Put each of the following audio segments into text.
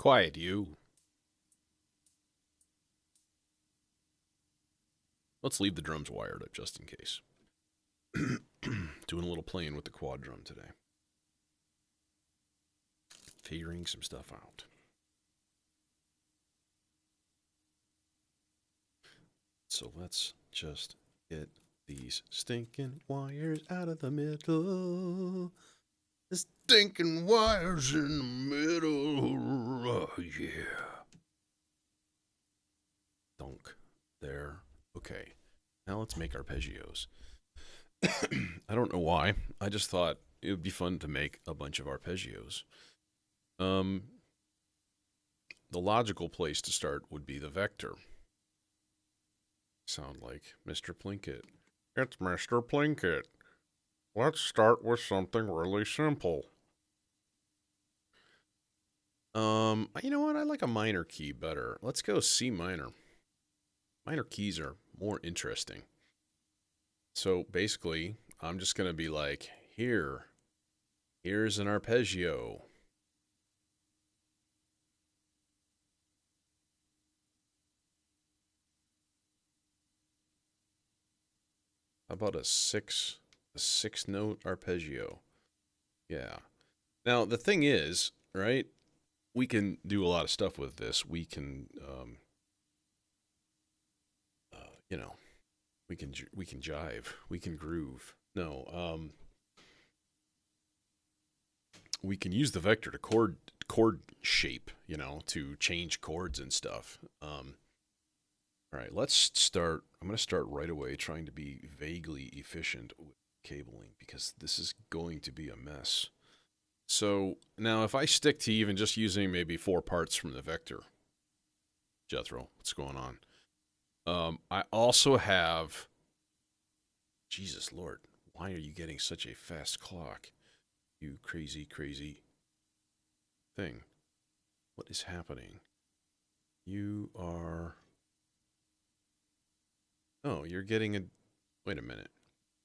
Quiet, you. Let's leave the drums wired up just in case. Doing a little playing with the quad drum today. Figuring some stuff out. So let's just get these stinking wires out of the middle. The stinking wires in the middle. Oh, yeah. Dunk. There. Okay. Now let's make arpeggios. I don't know why. I just thought it would be fun to make a bunch of arpeggios. The logical place to start would be the vector. Sound like Mr. Plinkett. It's Mr. Plinkett. Let's start with something really simple. You know what? I like a minor key better. Let's go C minor. Minor keys are more interesting. So basically, I'm just going to be like, here's an arpeggio. How about a six note arpeggio? Yeah. Now the thing is, right? We can do a lot of stuff with this. We can, you know, we can jive, we can groove. No, we can use the vector to chord shape, you know, to change chords and stuff. All right, let's start. I'm going to start right away trying to be vaguely efficient with cabling because this is going to be a mess. So now if I stick to even just using maybe 4 parts from the vector, Jethro, what's going on? I also have, Jesus Lord, why are you getting such a fast clock? You crazy, crazy thing. What is happening? You are... Oh, you're getting a... Wait a minute.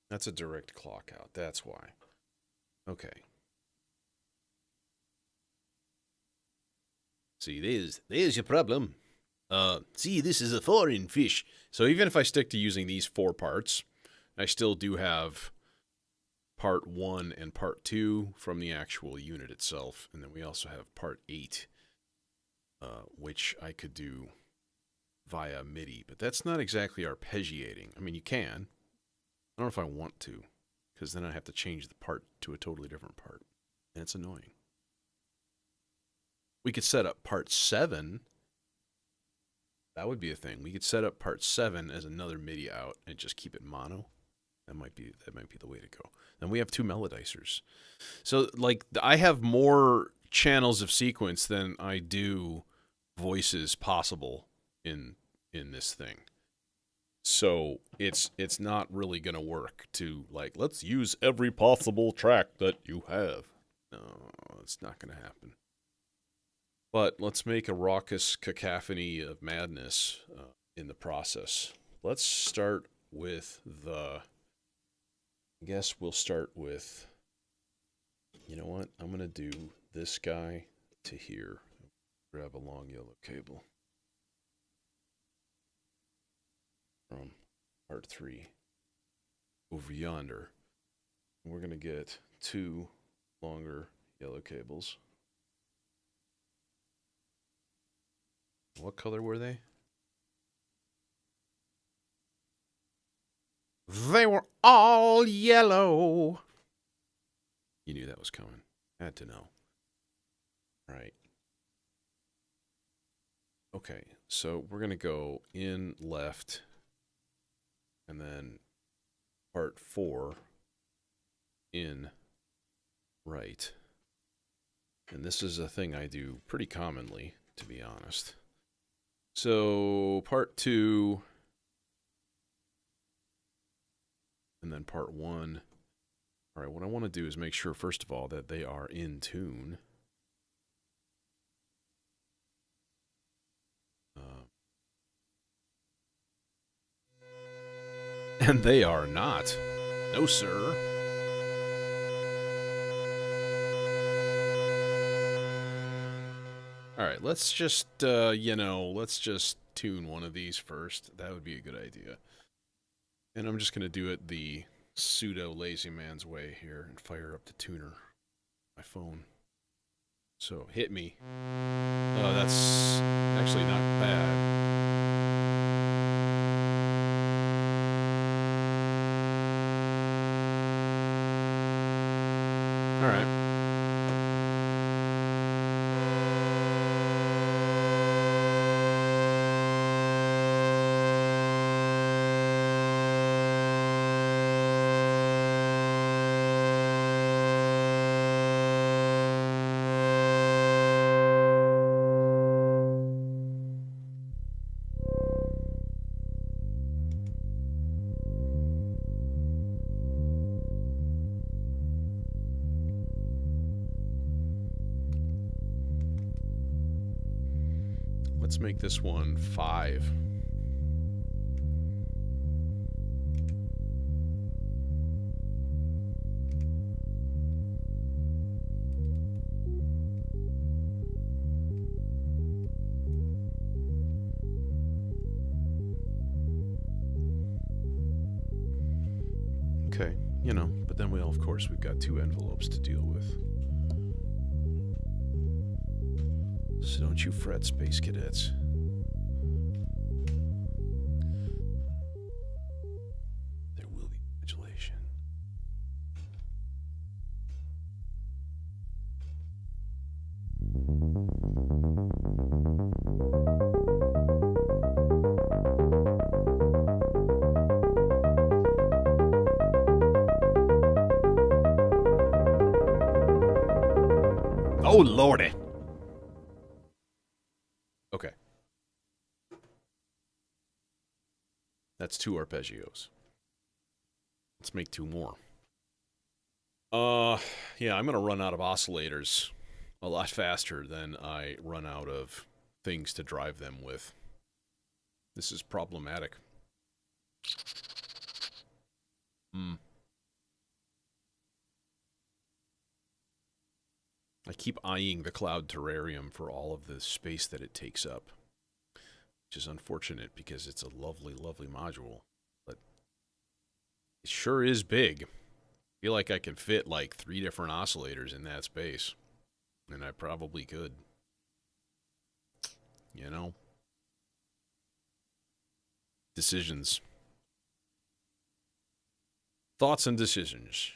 That's a direct clock out. That's why. Okay. See, there's your problem. See, this is a foreign fish. So even if I stick to using these 4 parts, I still do have part 1 and part 2 from the actual unit itself. And then we also have part 8, which I could do via MIDI. But that's not exactly arpeggiating. I mean, you can. I don't know if I want to, because then I have to change the part to a totally different part. And it's annoying. We could set up part 7. That would be a thing. We could set up part 7 as another MIDI out and just keep it mono. That might be the way to go. Then we have 2 melodizers. So like I have more channels of sequence than I do voices possible in this thing. So it's not really going to work to like let's use every possible track that you have. No, it's not going to happen. But let's make a raucous cacophony of madness in the process. Let's start with I guess we'll start with, you know what? I'm going to do this guy to here. Grab a long yellow cable from part 3 over yonder. We're going to get 2 longer yellow cables. What color were they? They were all yellow. You knew that was coming. Had to know. All right. Okay, so we're going to go in left and then part 4 in right. And this is a thing I do pretty commonly, to be honest. So part 2 and then part 1. All right, what I want to do is make sure, first of all, that they are in tune. And they are not. No, sir. Alright, let's just, you know, let's just tune one of these first. That would be a good idea. And I'm just going to do it the pseudo lazy man's way here and fire up the tuner. My phone. So, hit me. Oh, that's actually not bad. Alright. Let's make this one 5. Okay, you know, but then of course, we've got 2 envelopes to deal with. So don't you fret, Space Cadets. There will be modulation. Oh, lordy. Okay. That's 2 arpeggios. Let's make 2 more. Yeah, I'm going to run out of oscillators a lot faster than I run out of things to drive them with. This is problematic. I keep eyeing the cloud terrarium for all of the space that it takes up, which is unfortunate because it's a lovely, lovely module, but it sure is big. I feel like I can fit like 3 different oscillators in that space, and I probably could. You know? Decisions. Thoughts and decisions.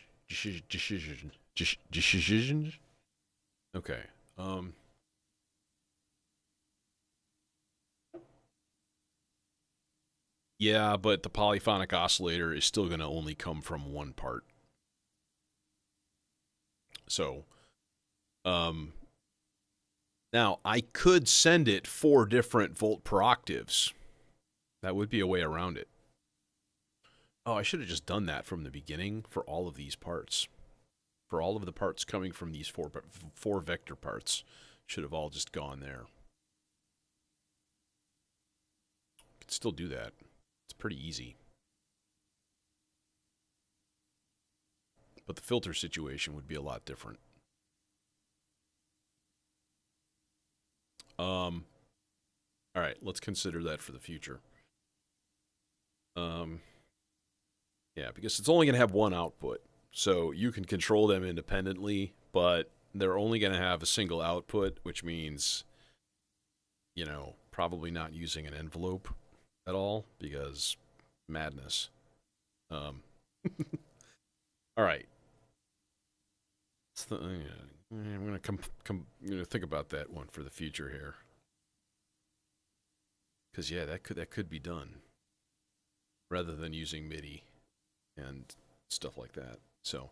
Decisions? Okay. Yeah, but the polyphonic oscillator is still going to only come from one part. So, now I could send it 4 different volt per octaves. That would be a way around it. Oh, I should have just done that from the beginning for all of these parts. For all of the parts coming from these 4 vector parts, should have all just gone there. Could still do that. It's pretty easy. But the filter situation would be a lot different. All right, let's consider that for the future. Yeah, because it's only going to have one output. So you can control them independently, but they're only going to have a single output, which means, you know, probably not using an envelope at all, because madness. All right. I'm going to think about that one for the future here. Because, yeah, that could be done, rather than using MIDI and stuff like that. So,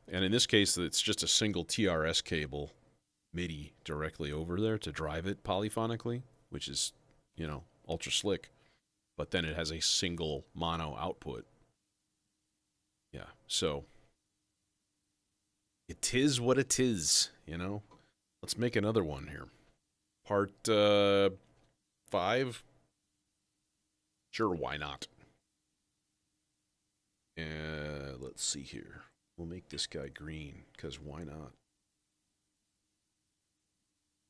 and in this case, it's just a single TRS cable MIDI directly over there to drive it polyphonically, which is, you know, ultra slick. But then it has a single mono output. Yeah, so it is what it is, you know. Let's make another one here. Part 5? Sure, why not? Let's see here. We'll make this guy green, because why not?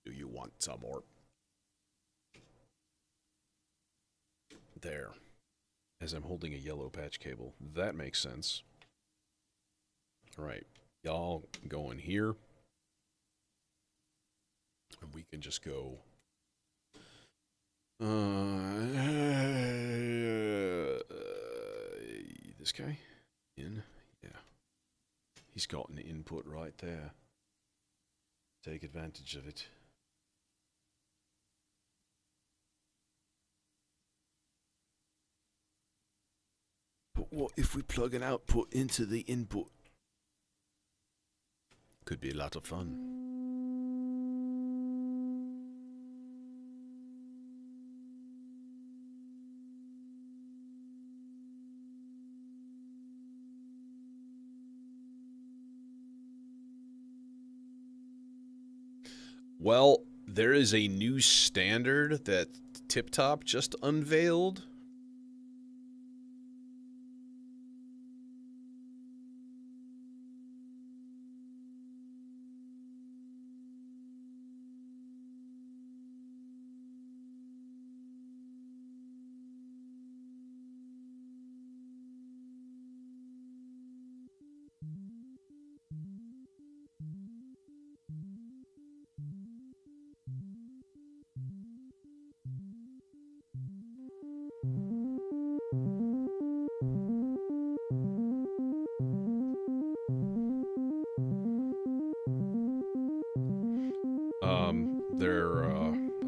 Do you want some more? There. As I'm holding a yellow patch cable. That makes sense. Alright. Y'all go in here. And we can just go... this guy? In? Yeah. He's got an input right there. Take advantage of it. But what if we plug an output into the input? Could be a lot of fun. Well, there is a new standard that Tip Top just unveiled.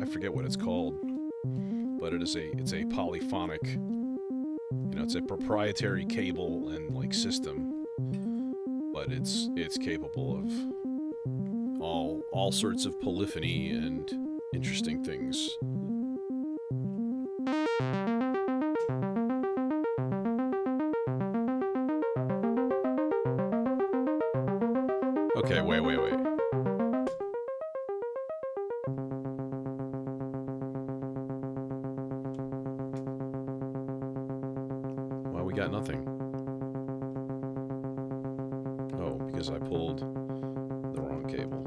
I forget what it's called, but it's a polyphonic, it's a proprietary cable and like system, but it's capable of all sorts of polyphony and interesting things. Okay, wait. Well, we got nothing. Oh, because I pulled the wrong cable.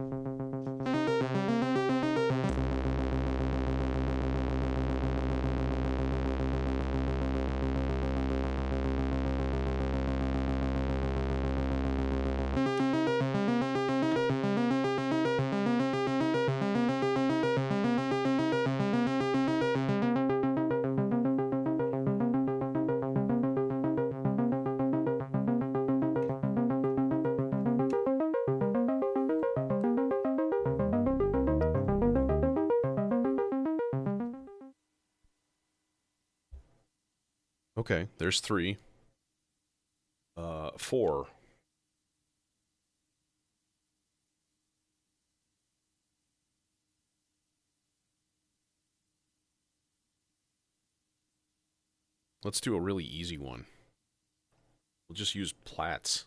Okay, there's 3. 4. Let's do a really easy one. We'll just use plats.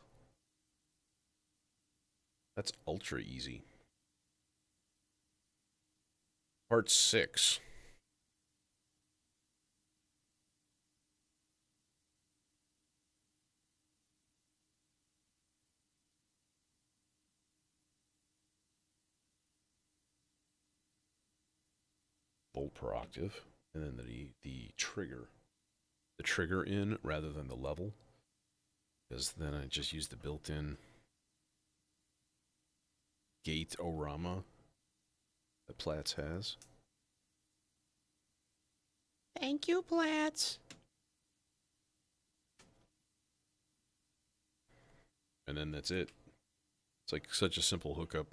That's ultra easy. Part 6. Bolt per octave, and then the trigger. The trigger in rather than the level, because then I just use the built-in gate orama that Platts has. Thank you, Platts. And then that's it. It's like such a simple hookup.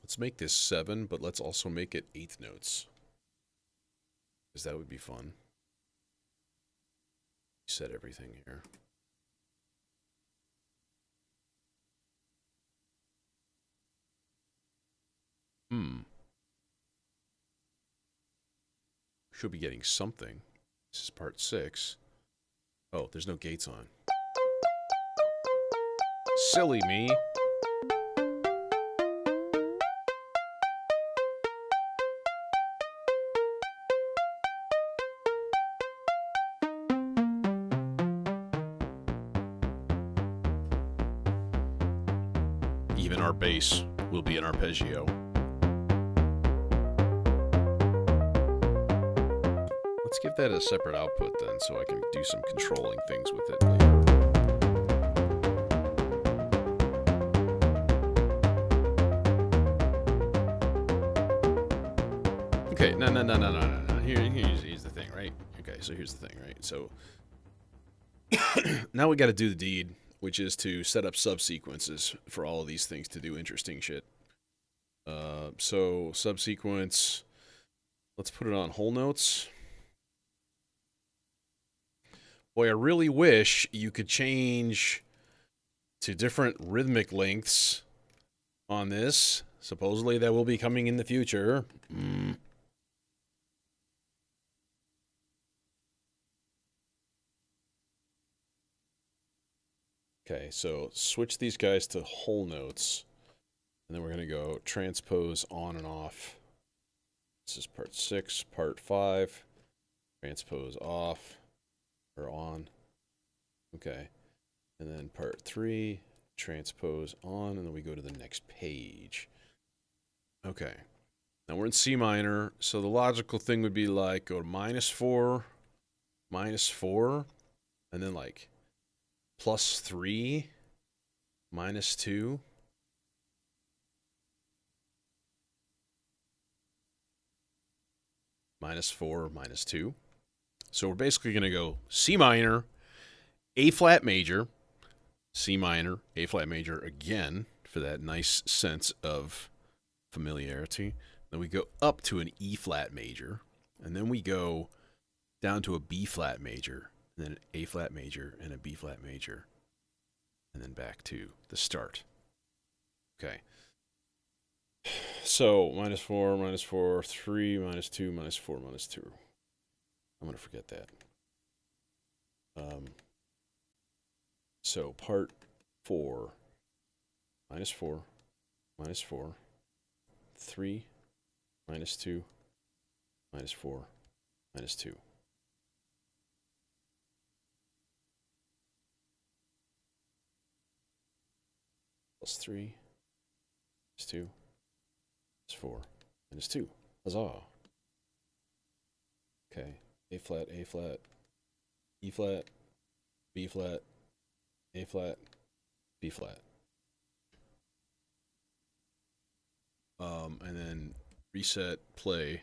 Let's make this 7, but let's also make it 1/8 notes. Because that would be fun. Set everything here. Should be getting something. This is part 6. Oh, there's no gates on. Silly me. Even our bass will be an arpeggio. Let's give that a separate output then, so I can do some controlling things with it later. Okay, no. Here's the thing, right? Okay, so here's the thing, right? So now we got to do the deed, which is to set up subsequences for all of these things to do interesting shit. So subsequence, let's put it on whole notes. Boy, I really wish you could change to different rhythmic lengths on this. Supposedly that will be coming in the future. Okay, so switch these guys to whole notes. And then we're going to go transpose on and off. This is part 6, part 5. Transpose off. Or on. Okay. And then part 3, transpose on, and then we go to the next page. Okay. Now we're in C minor, so the logical thing would be like go to -4, -4, and then like +3, -2. -4, -2. So we're basically going to go C minor, A flat major, C minor, A flat major again for that nice sense of familiarity. Then we go up to an E flat major, and then we go down to a B flat major, and then an A flat major and a B flat major, and then back to the start. Okay. So -4, -4, 3, -2, -4, -2. I'm going to forget that. So part 4, -4, -4, 3, -2, -4, -2. +3, -2, -4, -2. Huzzah. Okay. A flat, E flat, B flat, A flat, B flat. And then reset, play.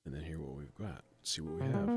And then hear what we've got. See what we have.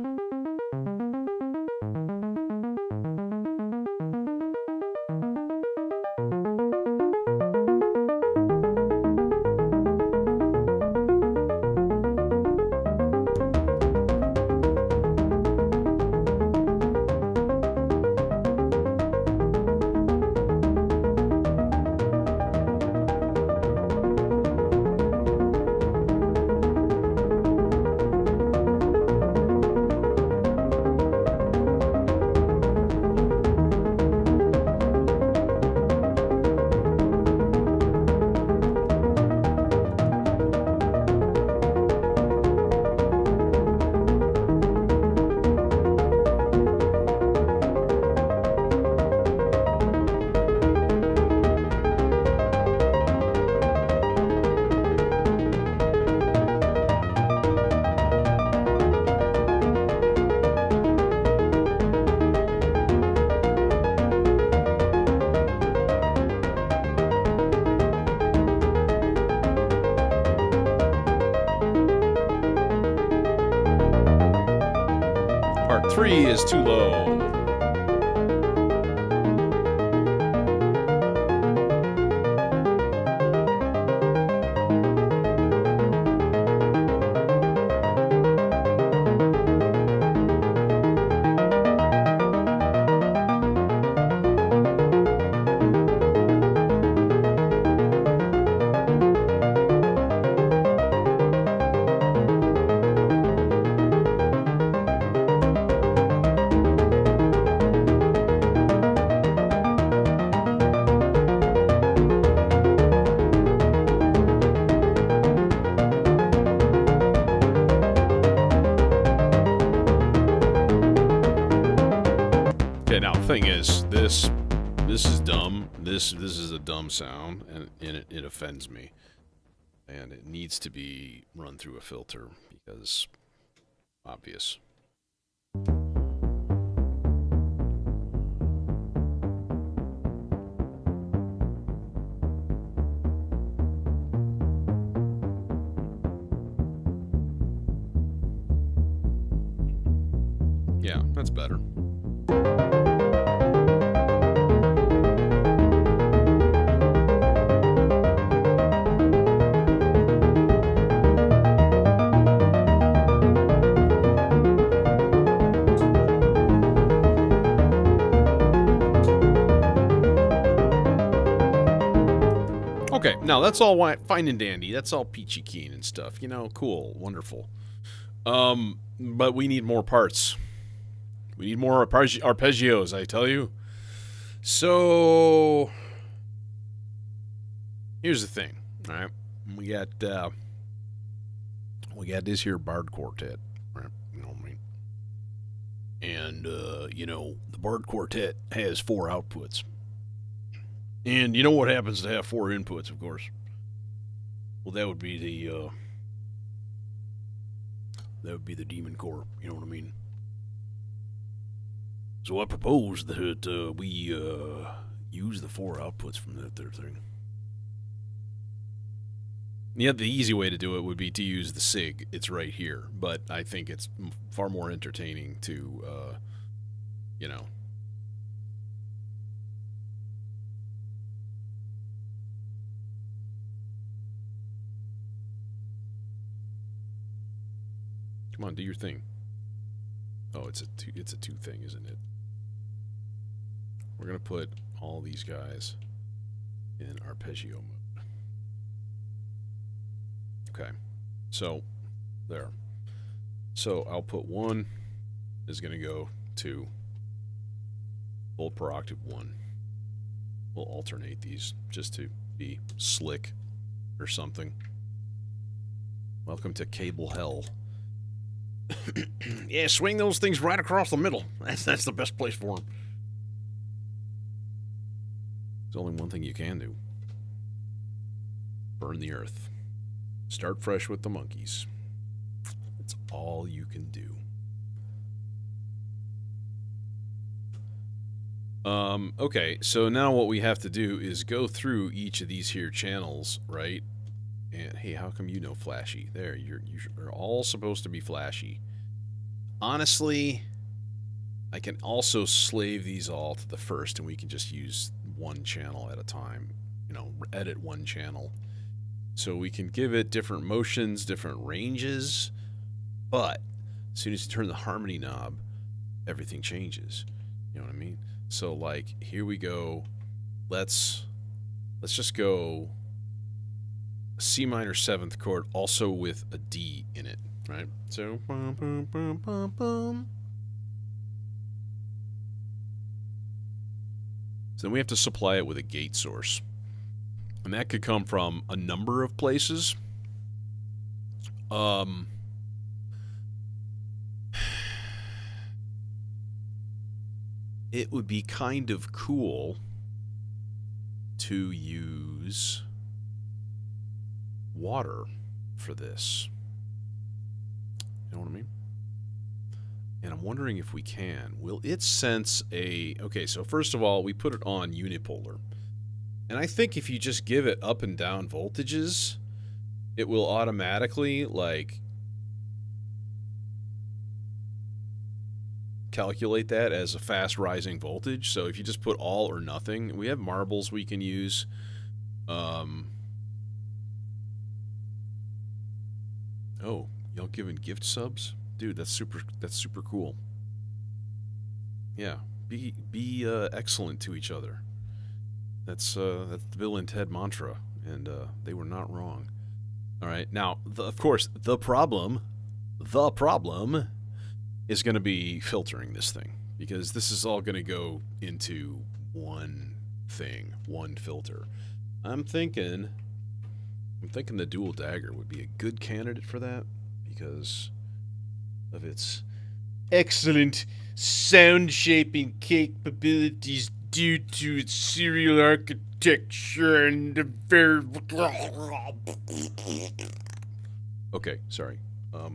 Part 3 is too low. thing is, this is dumb. This is a dumb sound, and it offends me. And it needs to be run through a filter, because obvious. Yeah, that's better. Okay, now that's all fine and dandy. That's all peachy keen and stuff. You know, cool, wonderful. But we need more parts. We need more arpeggios, I tell you. So, here's the thing, all right? We got this here Bard Quartet, right? You know what I mean? And, you know, the Bard Quartet has 4 outputs. And you know what happens to have 4 inputs, of course? Well, that would be the Demon Core, you know what I mean? So I propose that we use the 4 outputs from that there thing. Yeah, the easy way to do it would be to use the SIG. It's right here, but I think it's far more entertaining to, you know. Come on, do your thing. Oh, it's a 2 thing, isn't it? We're gonna put all these guys in arpeggio mode. Okay, so there. So output 1 is gonna go to volt per octave 1. We'll alternate these just to be slick or something. Welcome to cable hell. Yeah, swing those things right across the middle. That's the best place for them. There's only one thing you can do. Burn the earth. Start fresh with the monkeys. That's all you can do. Okay, so now what we have to do is go through each of these here channels, right? And hey, how come you know flashy? There, you're all supposed to be flashy. Honestly, I can also slave these all to the first, and we can just use one channel at a time. You know, edit one channel. So we can give it different motions, different ranges, but as soon as you turn the harmony knob, everything changes. You know what I mean? So like, here we go. Let's just go C minor 7th chord, also with a D in it, right? So, bum, bum, bum, bum, bum. So then we have to supply it with a gate source. And that could come from a number of places. It would be kind of cool to use water for this. You know what I mean? And I'm wondering if we can. Will it sense a... Okay, so first of all, we put it on unipolar. And I think if you just give it up and down voltages, it will automatically, like, calculate that as a fast rising voltage. So if you just put all or nothing, we have marbles we can use. Oh, y'all giving gift subs? Dude, that's super cool. Yeah, be excellent to each other. That's the Bill and Ted mantra, and they were not wrong. All right, now of course the problem is going to be filtering this thing, because this is all going to go into one thing, one filter. I'm thinking the dual dagger would be a good candidate for that because of its excellent sound shaping capabilities due to its serial architecture and the very... Okay, sorry. I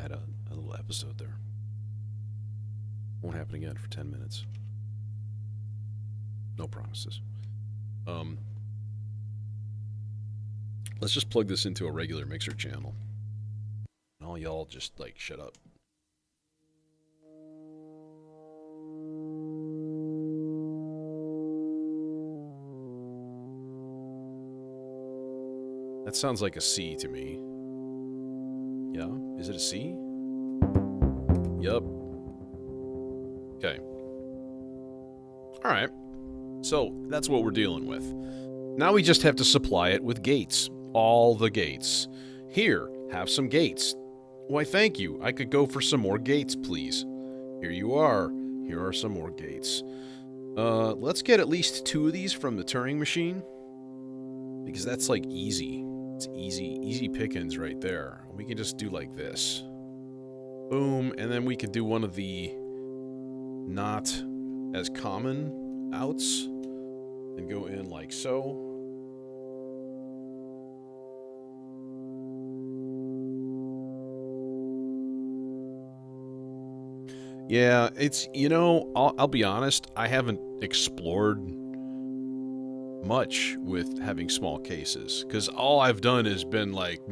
had a little episode there. Won't happen again for 10 minutes. No promises. Let's just plug this into a regular mixer channel. And all y'all just, like, shut up. That sounds like a C to me. Yeah? Is it a C? Yup. Okay. Alright. So, that's what we're dealing with. Now we just have to supply it with gates. All the gates. Here, have some gates. Why, thank you. I could go for some more gates, please. Here you are. Here are some more gates. Let's get at least 2 of these from the Turing machine. Because that's, like, easy. It's easy pickings right there. We can just do like this. Boom, and then we could do one of the not as common outs and go in like so. Yeah, it's, you know, I'll be honest, I haven't explored much with having small cases, because all I've done has been like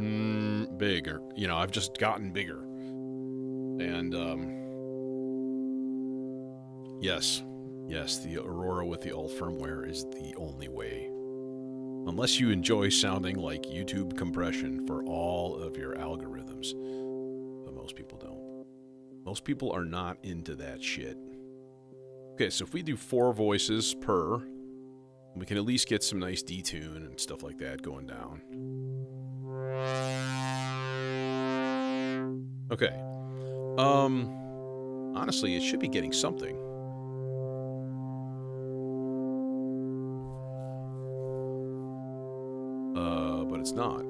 bigger, you know, I've just gotten bigger. And yes, the Aurora with the alt firmware is the only way, unless you enjoy sounding like YouTube compression for all of your algorithms, but most people don't. Most people are not into that shit. Okay, so if we do 4 voices per, we can at least get some nice detune and stuff like that going down. Okay. Honestly, it should be getting something. But it's not.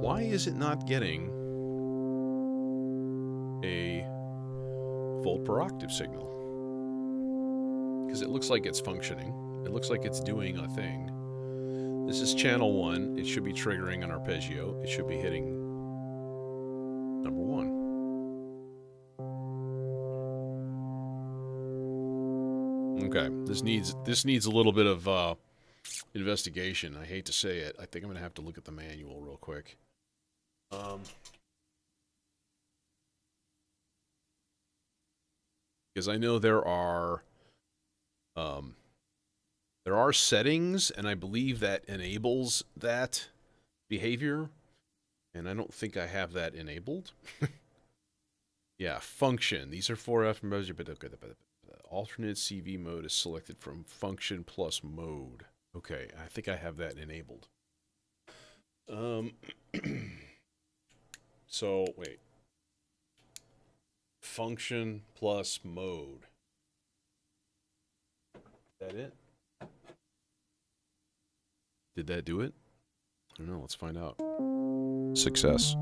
Why is it not getting a volt per octave signal? Because it looks like it's functioning. It looks like it's doing a thing. This is channel 1. It should be triggering an arpeggio. It should be hitting number 1. Okay, this needs a little bit of investigation. I hate to say it. I think I'm gonna have to look at the manual real quick. Because I know there are settings, and I believe that enables that behavior, and I don't think I have that enabled. Yeah, function. These are 4F measure, but okay. Alternate CV mode is selected from function plus mode. Okay, I think I have that enabled. So, wait. Function plus mode. Is that it? Did that do it? I don't know, let's find out. Success.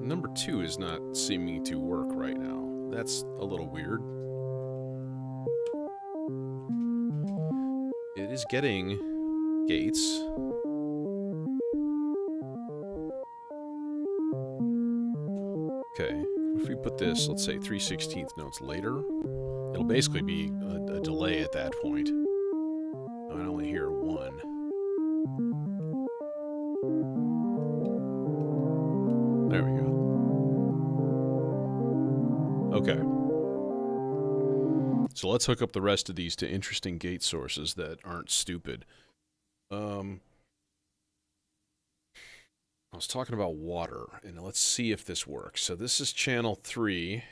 Number 2 is not seeming to work right now. That's a little weird. It is getting gates. Okay, if we put this, let's say 3/16 notes later, it'll basically be a delay at that point. I only hear 1. There we go. Okay. So let's hook up the rest of these to interesting gate sources that aren't stupid. I was talking about water, and let's see if this works. So this is channel 3.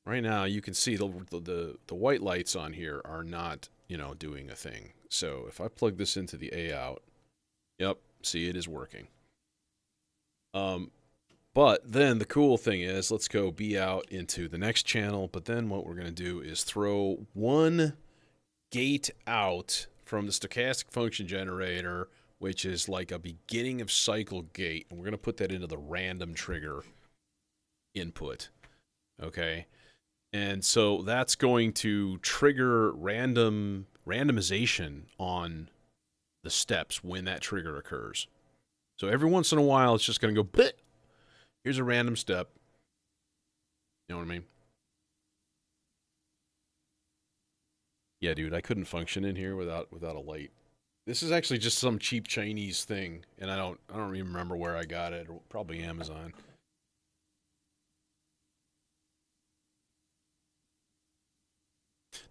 Right now, you can see the white lights on here are not, you know, doing a thing. So if I plug this into the A out, yep, see, it is working. But then the cool thing is, let's go B out into the next channel. But then what we're going to do is throw one gate out from the stochastic function generator, which is like a beginning of cycle gate. And we're going to put that into the random trigger input. Okay. And so that's going to trigger randomization on the steps when that trigger occurs. So every once in a while, it's just going to go, bleh, here's a random step. You know what I mean? Yeah, dude, I couldn't function in here without a light. This is actually just some cheap Chinese thing, and I don't even remember where I got it. Probably Amazon.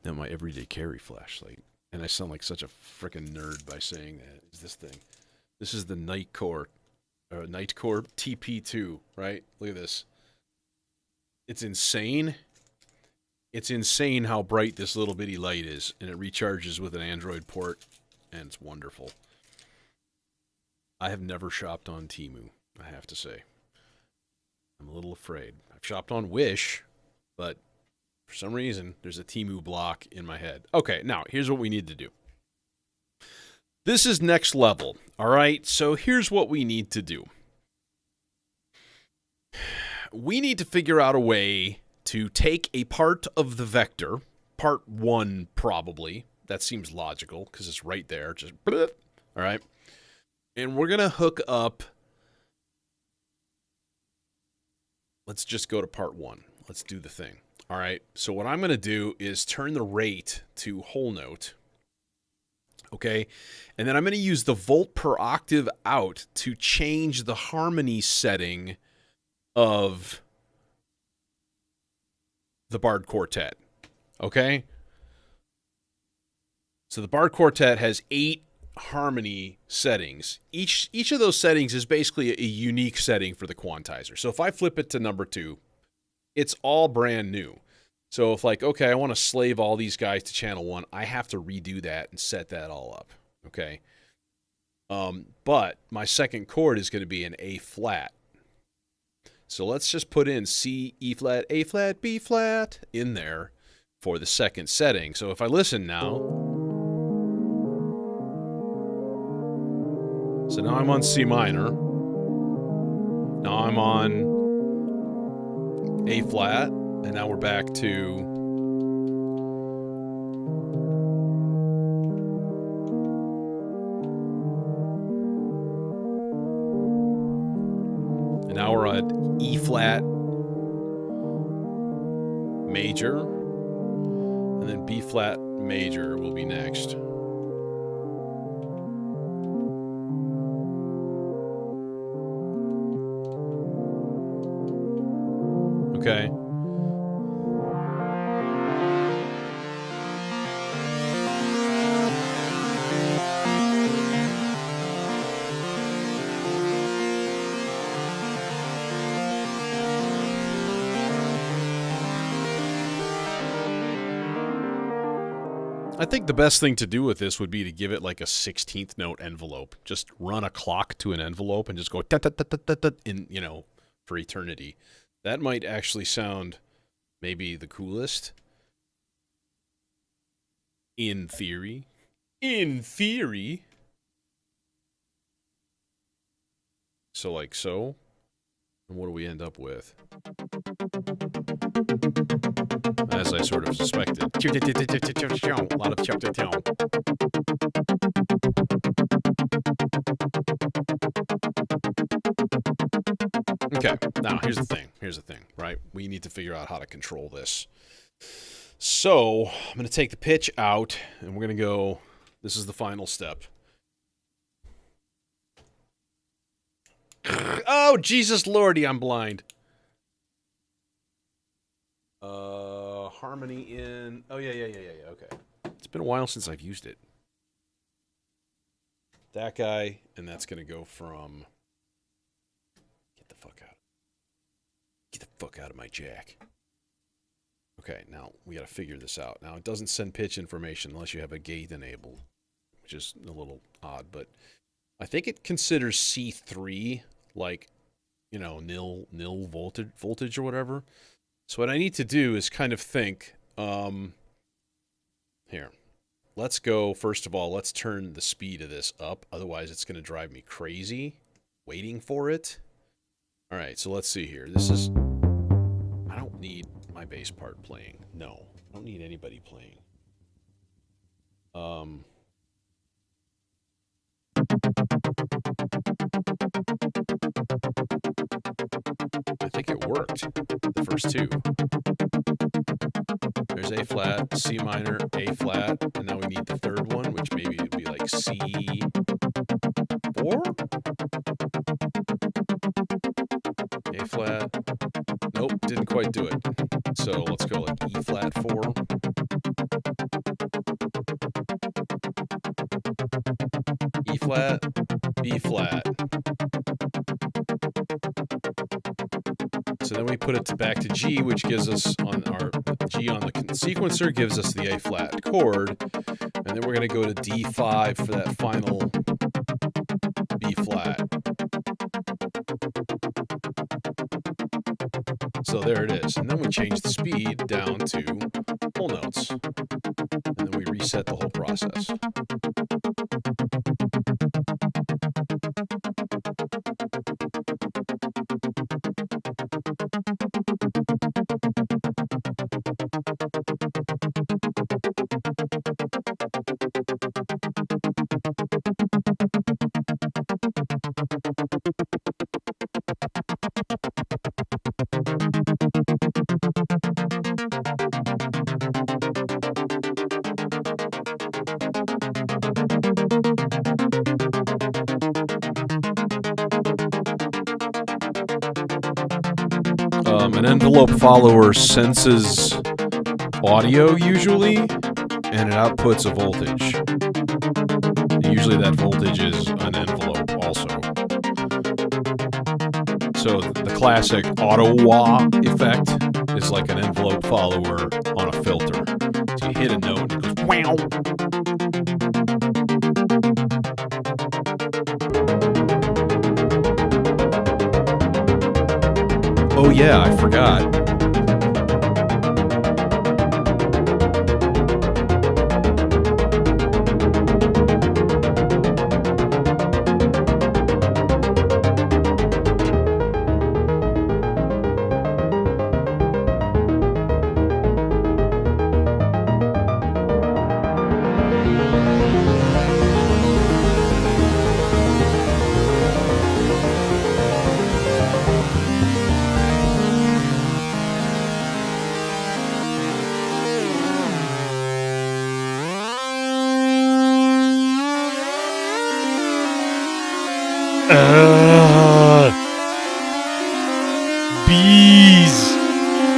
Now my everyday carry flashlight, and I sound like such a frickin' nerd by saying that. Is this thing? This is the Nightcore TP2, right? Look at this. It's insane. It's insane how bright this little bitty light is, and it recharges with an Android port, and it's wonderful. I have never shopped on Temu, I have to say. I'm a little afraid. I've shopped on Wish, but for some reason, there's a Temu block in my head. Okay, now, here's what we need to do. This is next level, all right? So here's what we need to do. We need to figure out a way to take a part of the vector, part 1 probably. That seems logical because it's right there. Just, all right? And we're going to hook up. Let's just go to part 1. Let's do the thing. All right? So what I'm going to do is turn the rate to whole note. Okay? And then I'm going to use the volt per octave out to change the harmony setting of the Bard Quartet. Okay? So the Bard Quartet has 8 harmony settings. Each of those settings is basically a unique setting for the quantizer. So if I flip it to number 2, it's all brand new. So if like, okay, I want to slave all these guys to channel 1, I have to redo that and set that all up. Okay? But my second chord is going to be an A flat. So let's just put in C, E flat, A flat, B flat in there for the second setting. So if I listen now, so now I'm on C minor. Now I'm on A flat, and now we're back to and now we're at E flat major, and then B flat major will be next. Okay. I think the best thing to do with this would be to give it like a 16th note envelope. Just run a clock to an envelope and just go in, you know, for eternity. That might actually sound maybe the coolest. In theory. In theory. So like so. And what do we end up with? As I sort of suspected. A lot of chapter town. Okay, now here's the thing. Here's the thing, right? We need to figure out how to control this. So I'm going to take the pitch out, and we're going to go. This is the final step. Oh, Jesus Lordy, I'm blind. harmony in. Oh, yeah. Okay. It's been a while since I've used it. That guy, and that's going to go from. Get the fuck out. Get the fuck out of my jack. Okay, now we got to figure this out. Now, it doesn't send pitch information unless you have a gate enabled, which is a little odd, but I think it considers C3 like, you know, nil voltage or whatever. So what I need to do is kind of think, here, let's go, first of all, let's turn the speed of this up. Otherwise, it's going to drive me crazy waiting for it. All right, so let's see here. This is, I don't need my bass part playing. No, I don't need anybody playing. I think it worked, the first two. There's A flat, C minor, A flat, and now we need the third one, which maybe it'd be like C4? A flat. Nope, didn't quite do it. So let's go like E flat 4. E flat, B flat. So then we put it back to G, which gives us on our G on the sequencer, gives us the A flat chord. And then we're going to go to D5 for that final B flat. So there it is. And then we change the speed down to whole notes. And then we reset the whole process. An envelope follower senses audio usually, and it outputs a voltage. Usually that voltage is an envelope also. So the classic auto-wah effect is like an envelope follower on a filter. So you hit a note and it goes wow. Oh yeah, I forgot. Bees!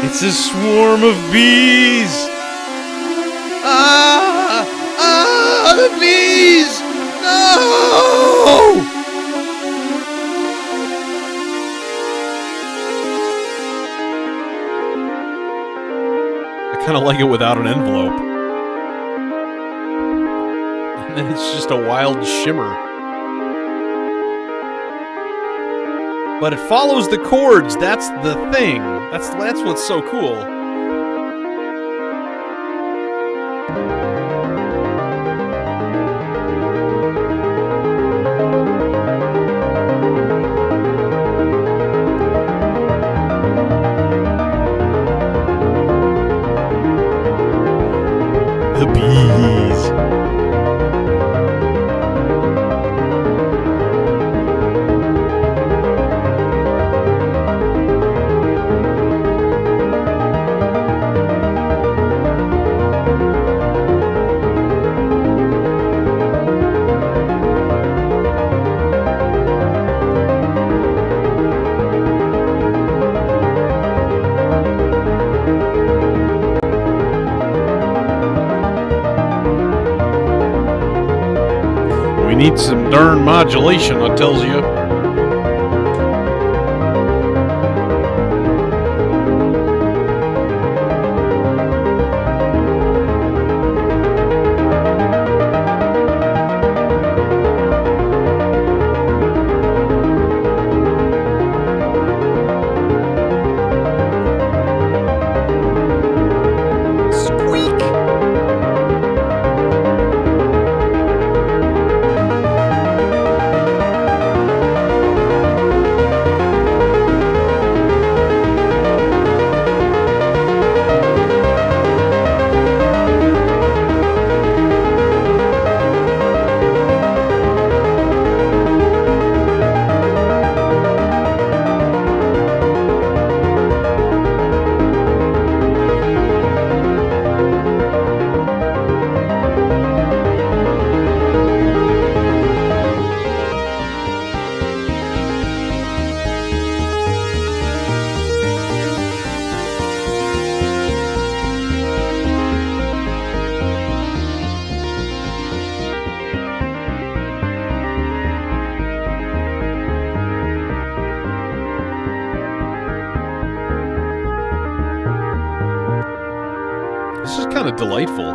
It's a swarm of bees! The bees! No! I kind of like it without an envelope. And then it's just a wild shimmer. But it follows the chords. That's the thing. That's what's so cool. The bees. need some darn modulation, I tells you. This is kind of delightful.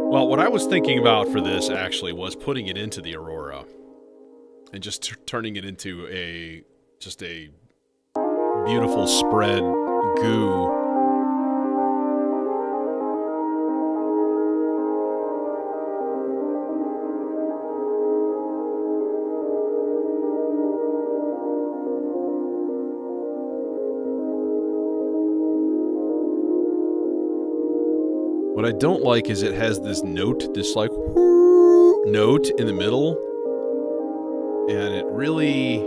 Well, what I was thinking about for this actually was putting it into the Aurora and just turning it into just a beautiful spread goo. What I don't like is it has this note, this like note in the middle, and it really,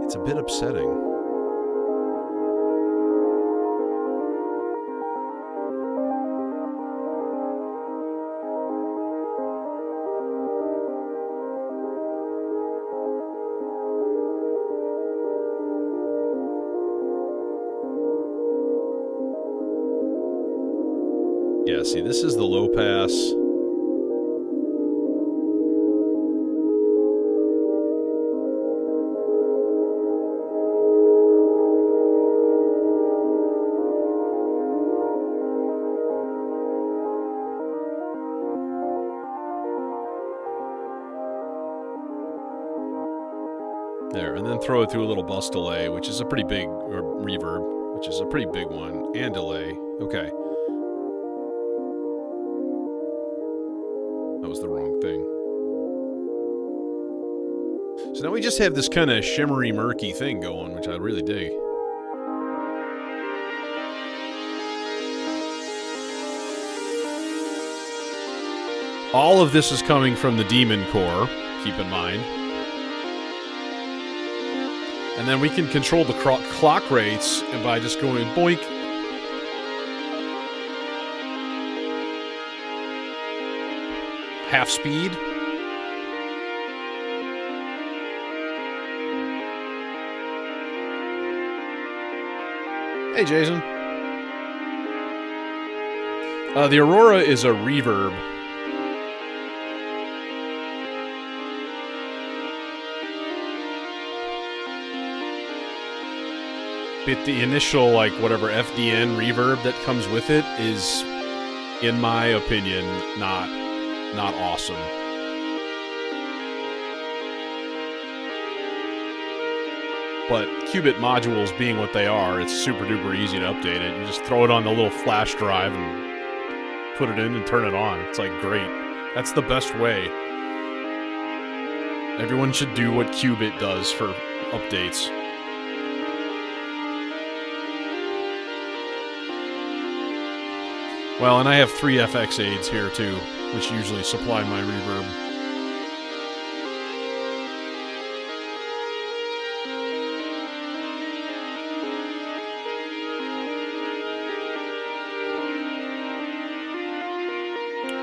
it's a bit upsetting. Yeah, see, this is the low pass. There, and then throw it through a little bus delay, which is a pretty big, or reverb, which is a pretty big one, and delay. Okay. That was the wrong thing. So now we just have this kind of shimmery, murky thing going, which I really dig. All of this is coming from the Demon Core, keep in mind. And then we can control the clock rates and by just going boink. Half speed. Hey, Jason. The Aurora is a reverb. But the initial, like, whatever FDN reverb that comes with it is, in my opinion, not awesome. But qubit modules being what they are, it's super duper easy to update it. You just throw it on the little flash drive and put it in and turn it on. It's like great. That's the best way. Everyone should do what qubit does for updates. Well, and I have 3 FX aids here too, which usually supply my reverb.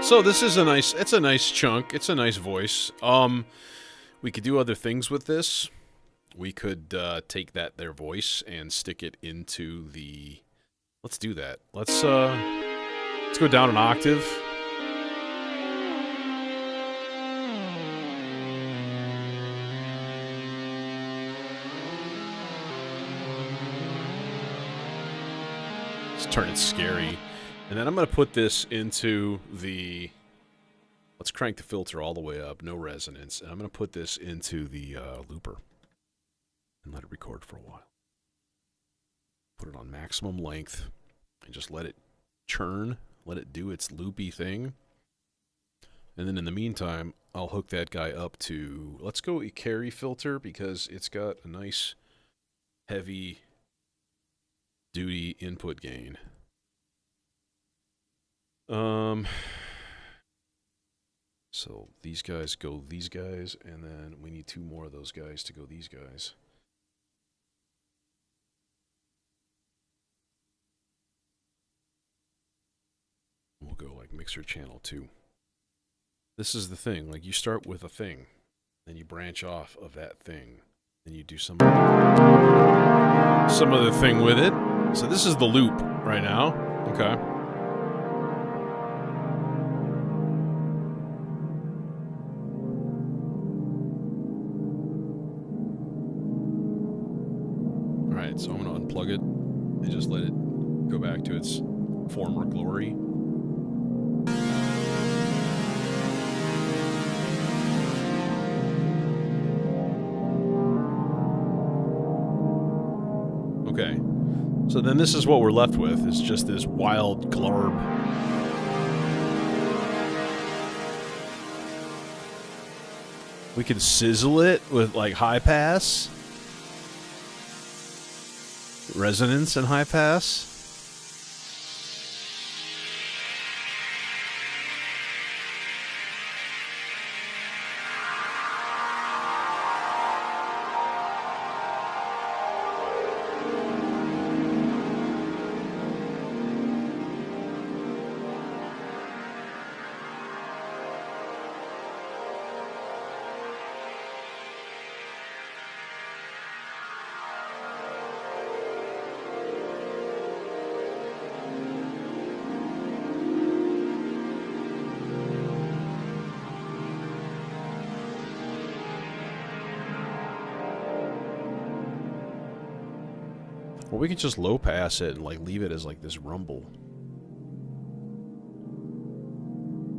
So this is it's a nice chunk. It's a nice voice. We could do other things with this. We could take their voice and stick it into the... Let's do that. Let's go down an octave. Let's turn it scary. And then I'm going to put this into the... Let's crank the filter all the way up, no resonance. And I'm going to put this into the looper and let it record for a while. Put it on maximum length and just let it churn, let it do its loopy thing. And then in the meantime, I'll hook that guy up to... Let's go a carry filter because it's got a nice heavy duty input gain. So these guys go these guys, and then we need 2 more of those guys to go these guys. We'll go like mixer channel 2. This is the thing, like you start with a thing, then you branch off of that thing, then you do some other thing with it. So this is the loop right now. Okay. Alright, so I'm going to unplug it and just let it go back to its former glory. Okay, so then this is what we're left with, is just this wild glurb. We could sizzle it with like high pass, resonance and high pass. Or we could just low pass it and like leave it as like this rumble.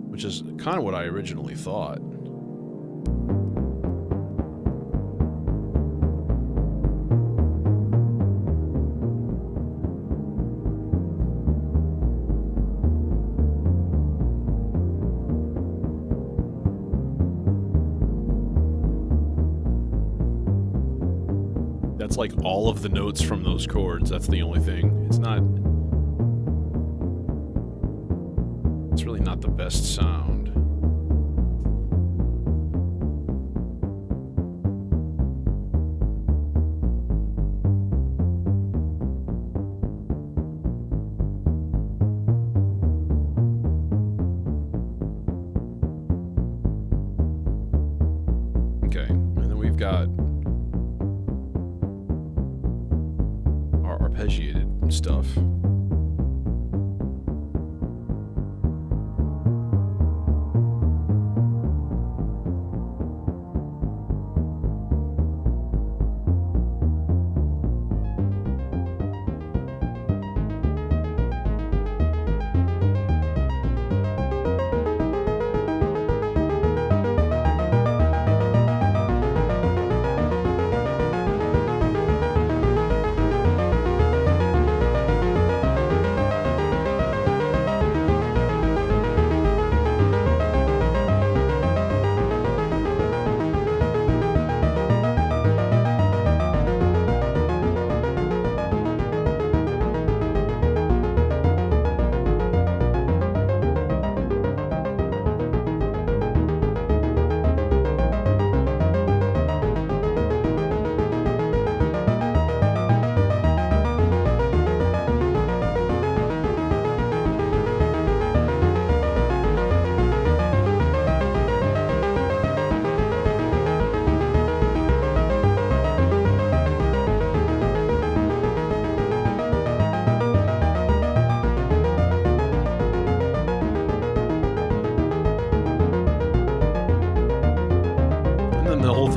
Which is kind of what I originally thought. That's like all of the notes from those chords. That's the only thing. It's not... It's really not the best sound. Okay, and then we've got arpeggiated stuff.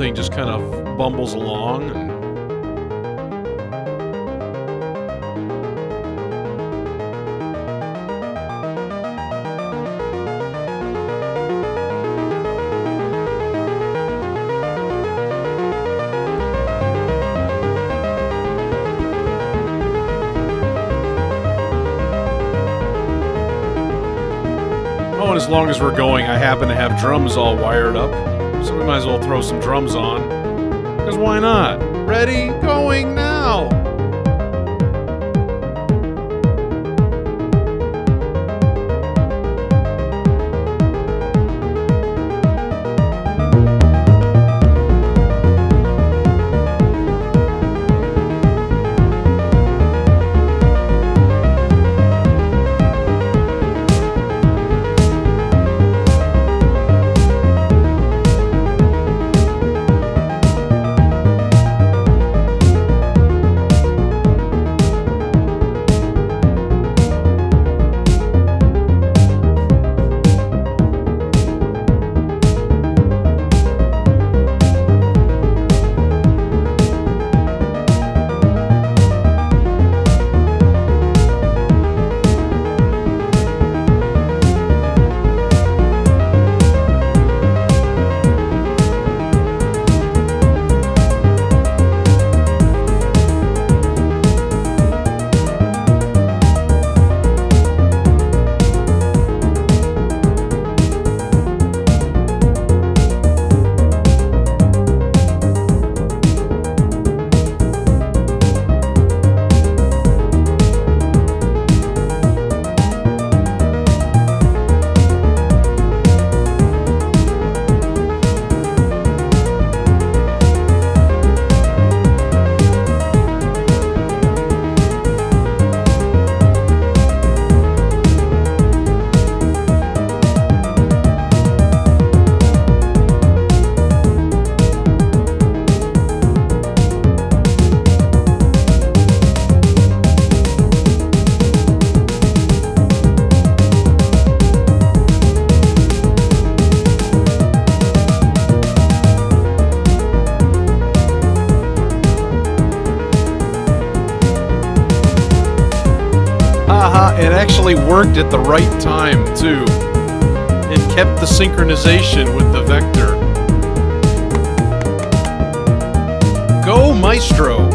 everything just kind of bumbles along. And oh, and as long as we're going, I happen to have drums all wired up, so we might as well throw some drums on. Because why not? Ready? Going now! It actually worked at the right time, too. It kept the synchronization with the vector. Go, Maestro!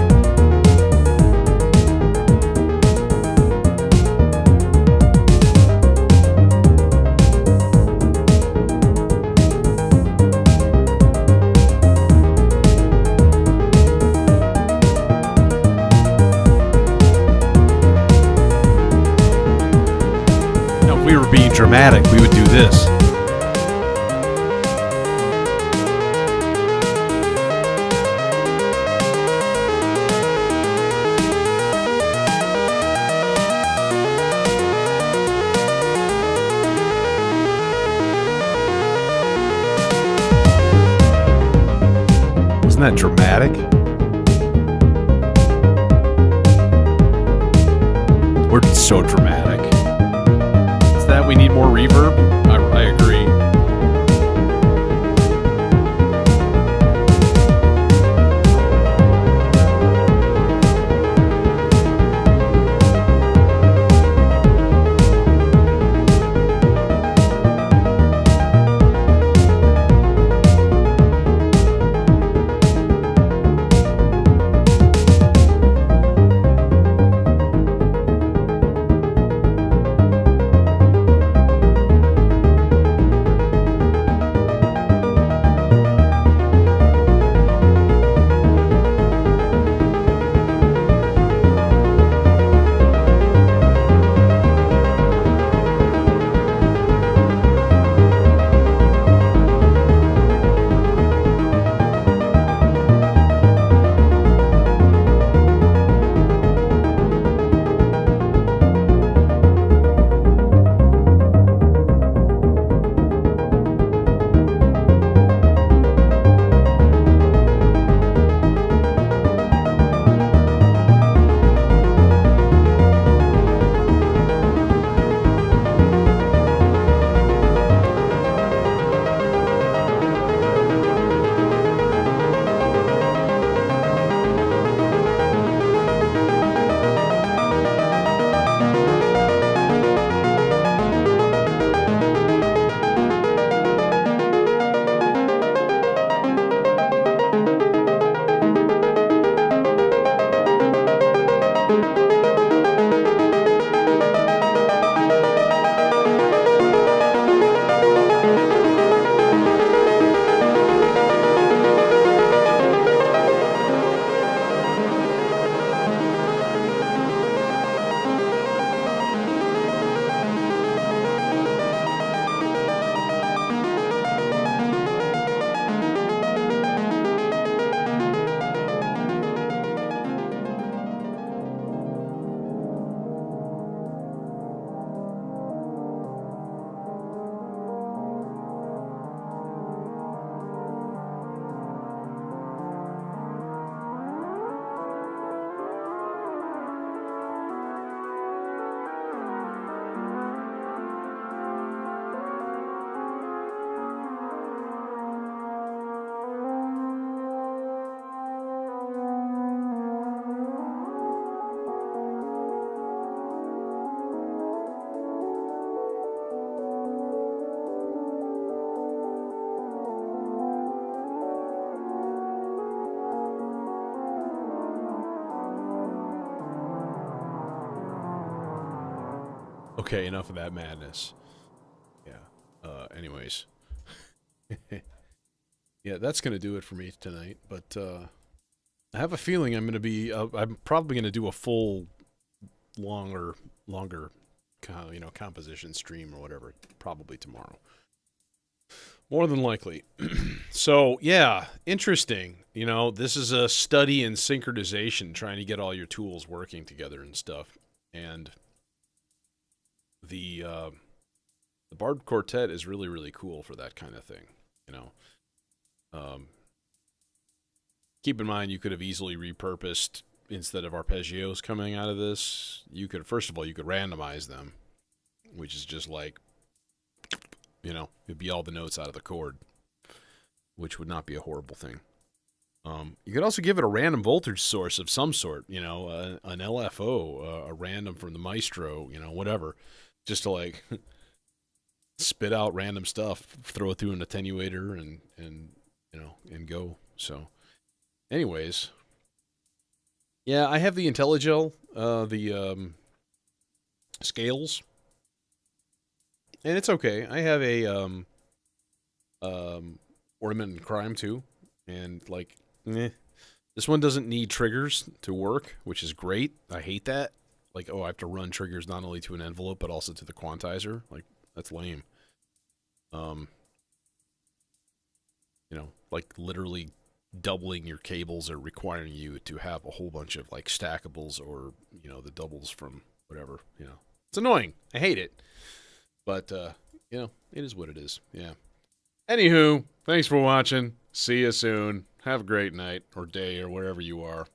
If we were being dramatic, we would do this. Wasn't that dramatic? We're so dramatic. That we need more reverb? I agree. Okay, enough of that madness. Yeah. Anyways. Yeah, that's going to do it for me tonight. But I have a feeling I'm going to be. I'm probably going to do a full, longer, composition stream or whatever. Probably tomorrow. More than likely. So yeah, interesting. This is a study in synchronization, trying to get all your tools working together and stuff. And the Bard Quartet is really really cool for that kind of thing. You know. Um, Keep in mind, you could have easily repurposed, instead of arpeggios coming out of this, you could, first of all, you could randomize them, which is just like, it'd be all the notes out of the chord, which would not be a horrible thing. You could also give it a random voltage source of some sort, an LFO, a random from the maestro, whatever, just to like spit out random stuff, throw it through an attenuator, and go. So, anyways, yeah, I have the IntelliGel, the scales, and it's okay. I have a Ornament and Crime too, and like, this one doesn't need triggers to work, which is great. I hate that. Like, oh, I have to run triggers not only to an envelope but also to the quantizer. Like, that's lame. Um, like literally doubling your cables or requiring you to have a whole bunch of like stackables or the doubles from whatever. It's annoying. I hate it, but it is what it is. Yeah. Anywho, thanks for watching. See you soon. Have a great night or day or wherever you are.